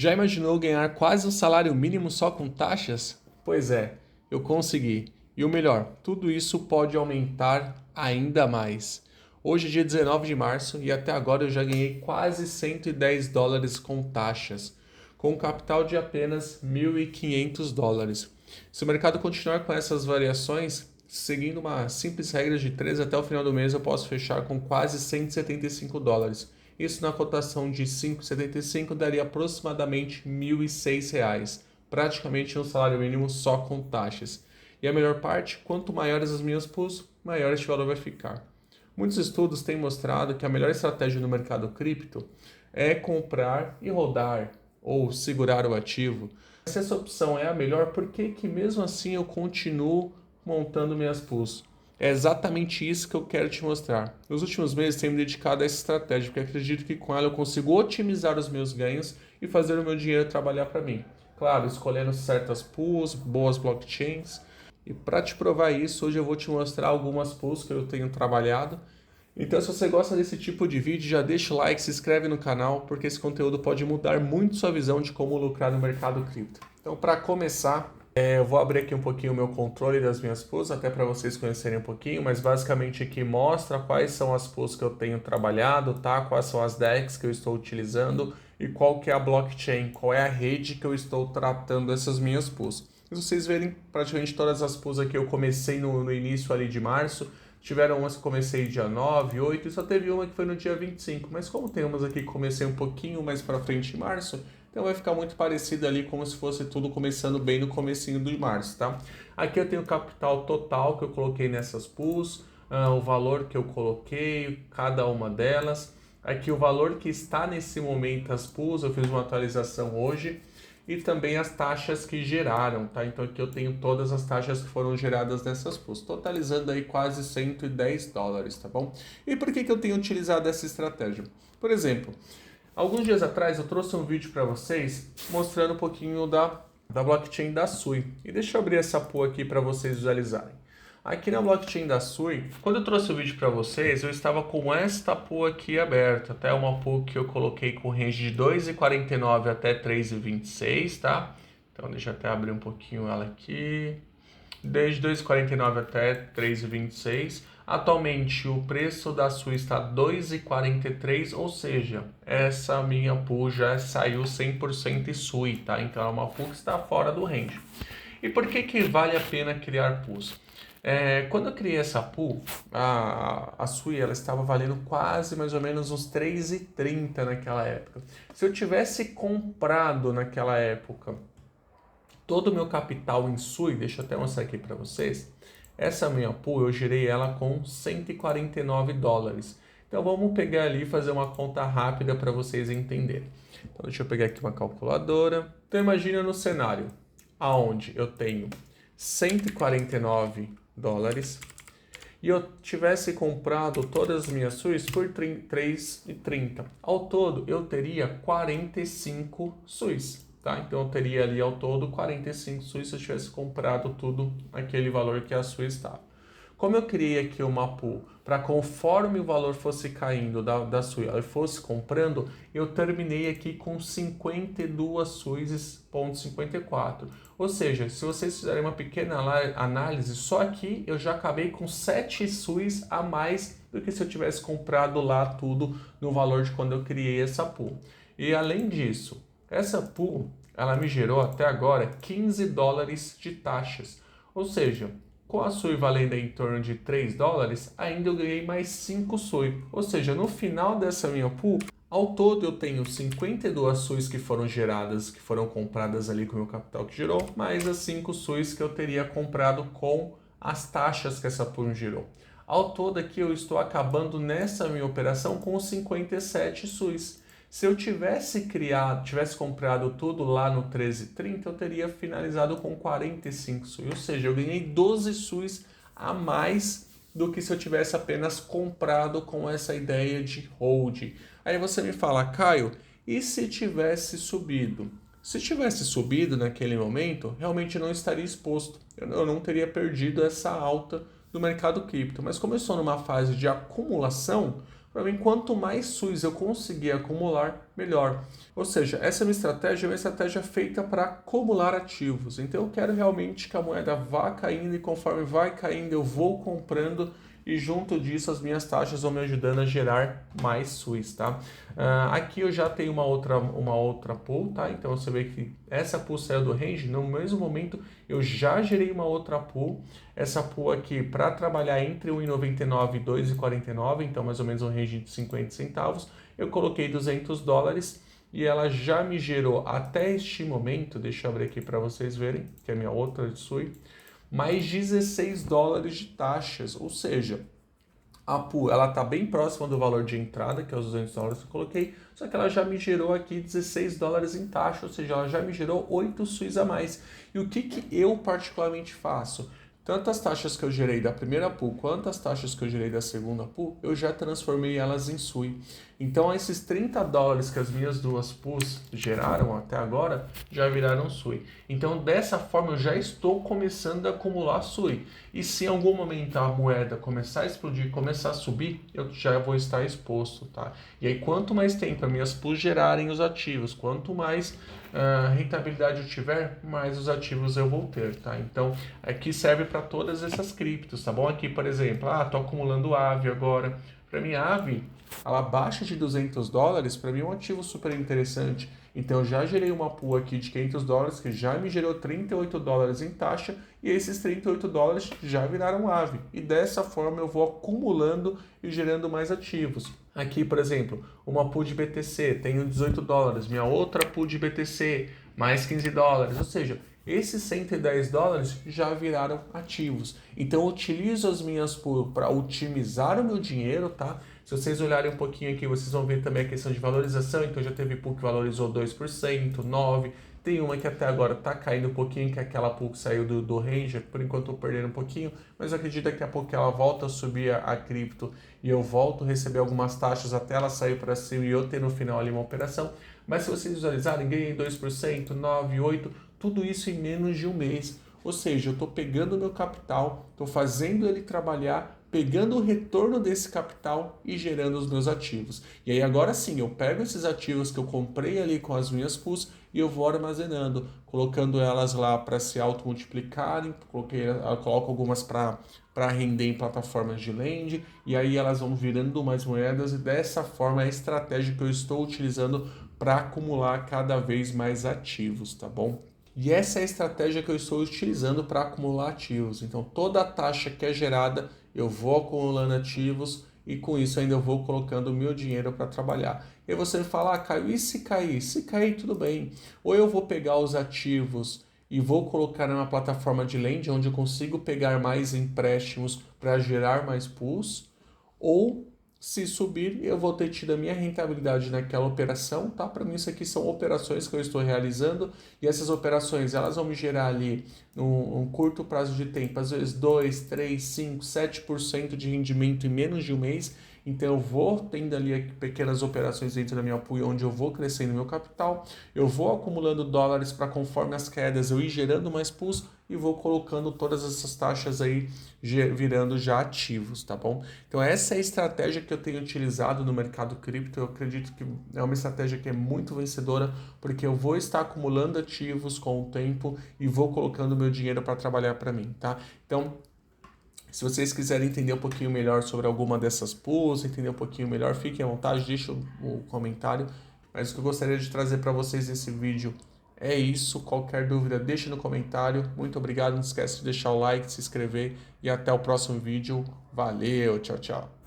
Já imaginou ganhar quase um salário mínimo só com taxas? Pois é, eu consegui. E o melhor, tudo isso pode aumentar ainda mais. Hoje é dia 19 de março e até agora eu já ganhei quase 110 dólares com taxas, com um capital de apenas 1.500 dólares. Se o mercado continuar com essas variações, seguindo uma simples regra de 3 até o final do mês, eu posso fechar com quase 175 dólares. Isso na cotação de 5,75 daria aproximadamente R$ 1.006, praticamente um salário mínimo só com taxas. E a melhor parte, quanto maiores as minhas pools, maior este valor vai ficar. Muitos estudos têm mostrado que a melhor estratégia no mercado cripto é comprar e rodar ou segurar o ativo. Se essa opção é a melhor, por que mesmo assim eu continuo montando minhas pools? É exatamente isso que eu quero te mostrar. Nos últimos meses tenho me dedicado a essa estratégia, porque acredito que com ela eu consigo otimizar os meus ganhos e fazer o meu dinheiro trabalhar para mim. Claro, escolhendo certas pools, boas blockchains. E para te provar isso, hoje eu vou te mostrar algumas pools que eu tenho trabalhado. Então, se você gosta desse tipo de vídeo, já deixa o like, se inscreve no canal, porque esse conteúdo pode mudar muito sua visão de como lucrar no mercado cripto. Então, para começar, eu vou abrir aqui um pouquinho o meu controle das minhas pools, até para vocês conhecerem um pouquinho, mas basicamente aqui mostra quais são as pools que eu tenho trabalhado, tá? Quais são as DEX que eu estou utilizando e qual que é a blockchain, qual é a rede que eu estou tratando essas minhas pools. Se vocês verem, praticamente todas as pools aqui eu comecei no início ali de março. Tiveram umas que comecei dia 9, 8 e só teve uma que foi no dia 25. Mas como tem umas aqui que comecei um pouquinho mais para frente em março, então vai ficar muito parecido ali como se fosse tudo começando bem no comecinho de março, tá? Aqui eu tenho o capital total que eu coloquei nessas pools, o valor que eu coloquei, cada uma delas. Aqui o valor que está nesse momento as pools, eu fiz uma atualização hoje. E também as taxas que geraram, tá? Então aqui eu tenho todas as taxas que foram geradas nessas pools, totalizando aí quase 110 dólares, tá bom? E por que eu tenho utilizado essa estratégia? Por exemplo, alguns dias atrás eu trouxe um vídeo para vocês mostrando um pouquinho da blockchain da Sui. E deixa eu abrir essa pool aqui para vocês visualizarem. Aqui na blockchain da Sui, quando eu trouxe o vídeo para vocês, eu estava com esta pool aqui aberta, até uma pool que eu coloquei com range de 2,49 até 3,26, tá? Então deixa eu até abrir um pouquinho ela aqui. Desde 2,49 até 3,26. Atualmente o preço da Sui está 2,43, ou seja, essa minha pool já saiu 100% Sui, tá? Então é uma pool que está fora do range. E por que vale a pena criar pools? Quando eu criei essa pool, a Sui ela estava valendo quase mais ou menos uns 3,30 naquela época. Se eu tivesse comprado naquela época todo o meu capital em Sui, deixa eu até mostrar aqui para vocês, essa minha pool eu girei ela com 149 dólares. Então vamos pegar ali e fazer uma conta rápida para vocês entenderem. Então deixa eu pegar aqui uma calculadora. Então imagina no cenário aonde eu tenho 149 dólares e eu tivesse comprado todas as minhas SUIs por 3,30. Ao todo, eu teria 45 SUIs, tá? Então, eu teria ali ao todo 45 SUIs se eu tivesse comprado tudo aquele valor que a SUI estava. Como eu criei aqui uma pool para conforme o valor fosse caindo da SUI, ela fosse comprando, eu terminei aqui com 52 SUIs,54. Ou seja, se vocês fizerem uma pequena análise, só aqui eu já acabei com 7 SUIs a mais do que se eu tivesse comprado lá tudo no valor de quando eu criei essa pool. E além disso, essa pool, ela me gerou até agora 15 dólares de taxas. Ou seja, com a Sui valendo em torno de 3 dólares, ainda eu ganhei mais 5 Sui. Ou seja, no final dessa minha pool, ao todo eu tenho 52 SUIs que foram geradas, que foram compradas ali com o meu capital que gerou, mais as 5 SUIs que eu teria comprado com as taxas que essa pool gerou. Ao todo aqui eu estou acabando nessa minha operação com 57 SUIs. Se eu tivesse comprado tudo lá no 13,30, eu teria finalizado com 45 SUIs, ou seja, eu ganhei 12 SUIs a mais do que se eu tivesse apenas comprado com essa ideia de hold. Aí você me fala, Caio, e se tivesse subido? Se tivesse subido naquele momento, realmente não estaria exposto. Eu não teria perdido essa alta do mercado cripto. Mas como eu estou numa fase de acumulação, Para mim, quanto mais SUS eu conseguir acumular, melhor. Ou seja, essa minha estratégia é uma estratégia feita para acumular ativos. Então eu quero realmente que a moeda vá caindo e conforme vai caindo eu vou comprando e junto disso as minhas taxas vão me ajudando a gerar mais SUS, tá? Aqui eu já tenho uma outra pool, tá? Então você vê que essa pool saiu do range, no mesmo momento eu já gerei uma outra pool. Essa pool aqui para trabalhar entre 1,99 e 2,49, então mais ou menos um range de 50 centavos. Eu coloquei $200 e ela já me gerou até este momento, deixa eu abrir aqui para vocês verem, que é a minha outra SUI, mais $16 de taxas, ou seja, a pool ela está bem próxima do valor de entrada, que é os $200 que eu coloquei, só que ela já me gerou aqui $16 em taxa, ou seja, ela já me gerou 8 SUIs a mais. E o que eu particularmente faço? Tanto as taxas que eu gerei da primeira pool quanto as taxas que eu gerei da segunda pool, eu já transformei elas em SUI. Então esses $30 que as minhas duas pools geraram até agora já viraram SUI. Então dessa forma eu já estou começando a acumular SUI. E se em algum momento a moeda começar a explodir, começar a subir, eu já vou estar exposto, tá? E aí quanto mais tempo as minhas pools gerarem os ativos, quanto mais rentabilidade eu tiver, mais os ativos eu vou ter, tá? Então aqui serve para todas essas criptos, tá bom? Aqui, por exemplo, tô acumulando AVE agora. Para mim, a AVE, ela abaixo de $200, para mim é um ativo super interessante. Então, eu já gerei uma pool aqui de $500 que já me gerou $38 em taxa e esses $38 já viraram AVE. E dessa forma eu vou acumulando e gerando mais ativos. Aqui, por exemplo, uma pool de BTC, tenho $18, minha outra pool de BTC, mais $15. Ou seja, esses $110 já viraram ativos. Então eu utilizo as minhas pools para otimizar o meu dinheiro, tá? Se vocês olharem um pouquinho aqui, vocês vão ver também a questão de valorização. Então já teve pool que valorizou 2%, 9%. Tem uma que até agora está caindo um pouquinho, que é aquela pool que saiu do range. Por enquanto eu estou perdendo um pouquinho, mas eu acredito que daqui a pouco ela volta a subir a cripto e eu volto a receber algumas taxas até ela sair para cima e eu ter no final ali uma operação. Mas se vocês visualizarem, ganhei 2%, 9%, 8%, tudo isso em menos de um mês. Ou seja, eu estou pegando o meu capital, estou fazendo ele trabalhar, pegando o retorno desse capital e gerando os meus ativos. E aí agora sim, eu pego esses ativos que eu comprei ali com as minhas pools e eu vou armazenando, colocando elas lá para se automultiplicarem, coloco algumas para render em plataformas de lend, e aí elas vão virando mais moedas, e dessa forma é a estratégia que eu estou utilizando para acumular cada vez mais ativos, tá bom? E essa é a estratégia que eu estou utilizando para acumular ativos. Então, toda a taxa que é gerada, eu vou acumulando ativos e com isso ainda eu vou colocando o meu dinheiro para trabalhar. E aí você me fala, Caio, e se cair? Se cair, tudo bem. Ou eu vou pegar os ativos e vou colocar numa plataforma de lend, onde eu consigo pegar mais empréstimos para gerar mais pools, ou se subir, eu vou ter tido a minha rentabilidade naquela operação, tá? Para mim, isso aqui são operações que eu estou realizando e essas operações, elas vão me gerar ali, num curto prazo de tempo, às vezes 2, 3, 5, 7% de rendimento em menos de um mês. Então, eu vou tendo ali pequenas operações dentro da minha pool, onde eu vou crescendo meu capital, eu vou acumulando dólares para conforme as quedas eu ir gerando mais pools e vou colocando todas essas taxas aí virando já ativos, tá bom? Então essa é a estratégia que eu tenho utilizado no mercado cripto. Eu acredito que é uma estratégia que é muito vencedora, porque eu vou estar acumulando ativos com o tempo e vou colocando meu dinheiro para trabalhar para mim, tá? Então, se vocês quiserem entender um pouquinho melhor sobre alguma dessas pools, entender um pouquinho melhor, fiquem à vontade, deixem o comentário. Mas o que eu gostaria de trazer para vocês nesse vídeo é isso. Qualquer dúvida, deixe no comentário. Muito obrigado, não esquece de deixar o like, se inscrever e até o próximo vídeo. Valeu, tchau, tchau.